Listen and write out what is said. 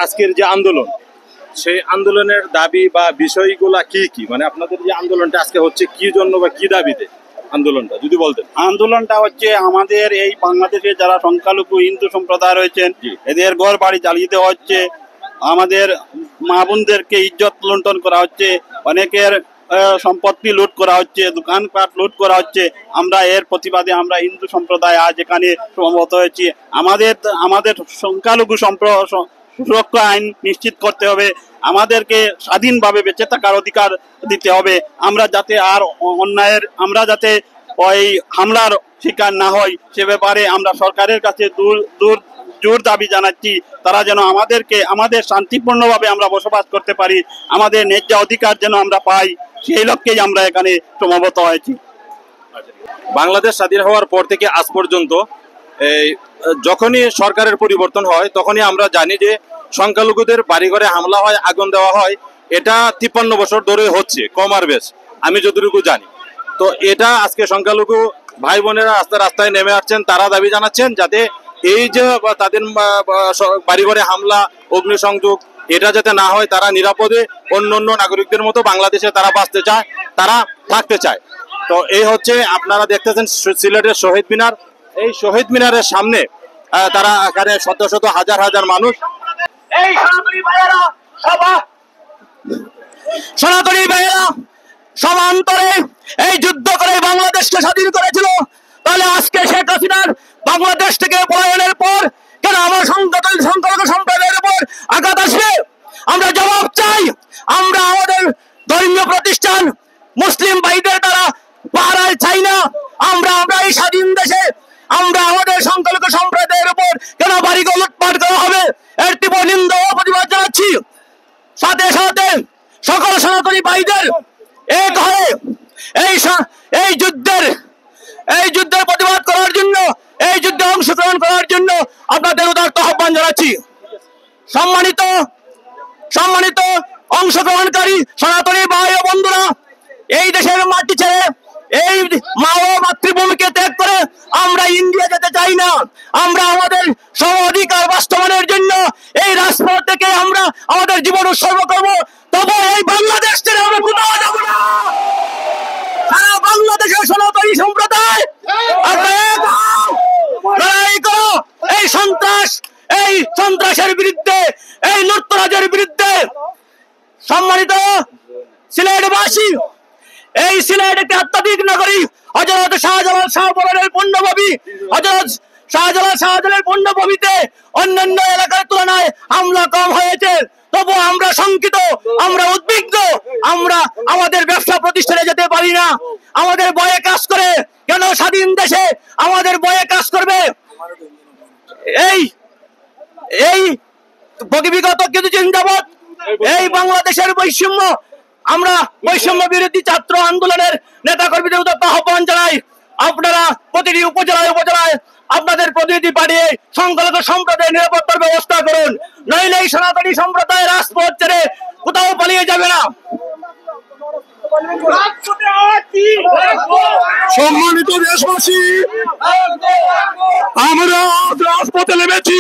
আজকের যে আন্দোলন, সেই আন্দোলনের দাবি বা বিষয়গুলা কি কি, মানে আপনাদের যে আন্দোলনটা আজকে হচ্ছে কি জন্য বা কি দাবিতে আন্দোলনটা যদি বলতেন। আন্দোলনটা হচ্ছে আমাদের এই বাংলাদেশে যারা সংখ্যালঘু হিন্দু সম্প্রদায় রয়েছেন এদের ঘর বাড়ি জ্বালিয়ে দেওয়া হচ্ছে, আমাদের মা বোনদেরকে ইজ্জত লুণ্ঠন করা হচ্ছে, অনেকের সম্পত্তি লুট করা হচ্ছে, দোকানপাট লুট করা হচ্ছে। আমরা এর প্রতিবাদে আমরা হিন্দু সম্প্রদায় আজ এখানে সমবেত হয়েছি। আমাদের সংখ্যালঘু সুরক্ষা আইন নিশ্চিত করতে হবে, আমাদেরকে স্বাধীনভাবে বেঁচে থাকার অধিকার দিতে হবে। আমরা যাতে আর আমরা যাতে ওই হামলার শিকার না হই সে ব্যাপারে আমরা সরকারের কাছে জোর দাবি জানাচ্ছি। তারা যেন আমাদের শান্তিপূর্ণভাবে আমরা বসবাস করতে পারি, আমাদের ন্যায্য অধিকার যেন আমরা পাই, সেই লক্ষ্যেই আমরা এখানে সমবেত হয়েছি। বাংলাদেশ স্বাধীন হওয়ার পর থেকে আজ পর্যন্ত যখনই সরকারের পরিবর্তন হয় তখনই আমরা জানি যে সংখ্যালঘুদের বাড়িঘরে হামলা হয়, আগুন দেওয়া হয়। এটা 53 বছর ধরে হচ্ছে, কম আর বেশ আমি যতটুকু জানি। তো এটা আজকে সংখ্যালঘু ভাই বোনেরা রাস্তায় নেমে আসছেন, তারা দাবি জানাচ্ছেন যাতে এই যে তাদের বাড়িঘরে হামলা, অগ্নিসংযোগ এটা যাতে না হয়, তারা নিরাপদে অন্য নাগরিকদের মতো বাংলাদেশে তারা বাঁচতে চায়, তারা থাকতে চায়। তো এই হচ্ছে আপনারা দেখতেছেন সিলেটের শহীদ মিনার, এই শহীদ মিনারের সামনে তারা এখানে শত শত হাজার হাজার মানুষ এই সনাতনী ভাইয়েরা সমান্তরে এই যুদ্ধ করে বাংলাদেশকে স্বাধীন করেছিল। তাহলে আজকে শেখ হাসিনার বাংলাদেশ থেকে পলায়নের পর কেন আমার সংখ্যালঘু সম্প্রদায়ের উপর আঘাত আসবে? আমরা জবাব চাই। আমরা আমাদের ধর্মীয় প্রতিষ্ঠান মুসলিম ভাইদের দ্বারা পাহারায় চাই না। আমরা এই স্বাধীন দেশে আমরা আমাদের সংখ্যালঘু সম্প্রদায়ের উপর কেন বাড়িঘর লুটপাট করা হবে, এর তীব্র নিন্দা ও প্রতিবাদ জানাচ্ছি। সাথে সাথে সকল সনাতনী ভাইদের এক হয়ে এই যুদ্ধের প্রতিবাদ করার জন্য, এই যুদ্ধে অংশগ্রহণ করার জন্য আপনাদের উদারত আহ্বান জানাচ্ছি। সম্মানিত অংশগ্রহণকারী সনাতনী ভাই ও বন্ধুরা, এই দেশের মাটি ছেড়ে এই মা ও মাতৃভূমিকে ত্যাগ করে আমরা ইন্ডিয়া যেতে চাই না। আমরা আমাদের সম অধিকার বাস্তবায়নের জন্য এই রাজপথ থেকে আমরা আমাদের জীবন উৎসর্গ করব। তবে এই বাংলাদেশ ছেড়ে আমরা কোথাও যাব না। সারা বাংলাদেশের সনাতনী সম্প্রদায় লড়াই করো এই সন্ত্রাসের বিরুদ্ধে, এই লুটতরাজের বিরুদ্ধে। সম্মানিত সিলেটবাসী, এই সিলেট একটি আধ্যাত্মিক নগরী। হযরত শাহজালাল শাহপরানের পুণ্যভূমি, হযরত শাহজালাল শাহজালালের পুণ্যভূমিতে অন্যান্য এলাকার তুলনায় হামলা কম হয়েছে। তবু আমরা শঙ্কিত, আমরা উদ্বিগ্ন, আমরা আমাদের ব্যবসা প্রতিষ্ঠানে যেতে পারি না। আমাদের ভয়ে কাজ করে। কেন স্বাধীন দেশে আমাদের ভয়ে কাজ করবে? এই বিগত কিছুদিন যাবৎ এই বাংলাদেশের আমরা বৈষম্য বিরোধী ছাত্র আন্দোলনের নেতা কর্মীদের উদ্যোক্তা আহ্বান জানাই। আপনারা প্রতিটি উপজেলায় আপনাদের প্রতিনিধি পাঠিয়ে সংখ্যালঘু সম্প্রদায়ের নিরাপত্তার ব্যবস্থা করুন, নইলে এই সনাতনী সম্প্রদায়ের রাজপথ ছেড়ে কোথাও পালিয়ে যাবে না। সম্মানিত দেশবাসী, আমরা রাজপথে নেমেছি।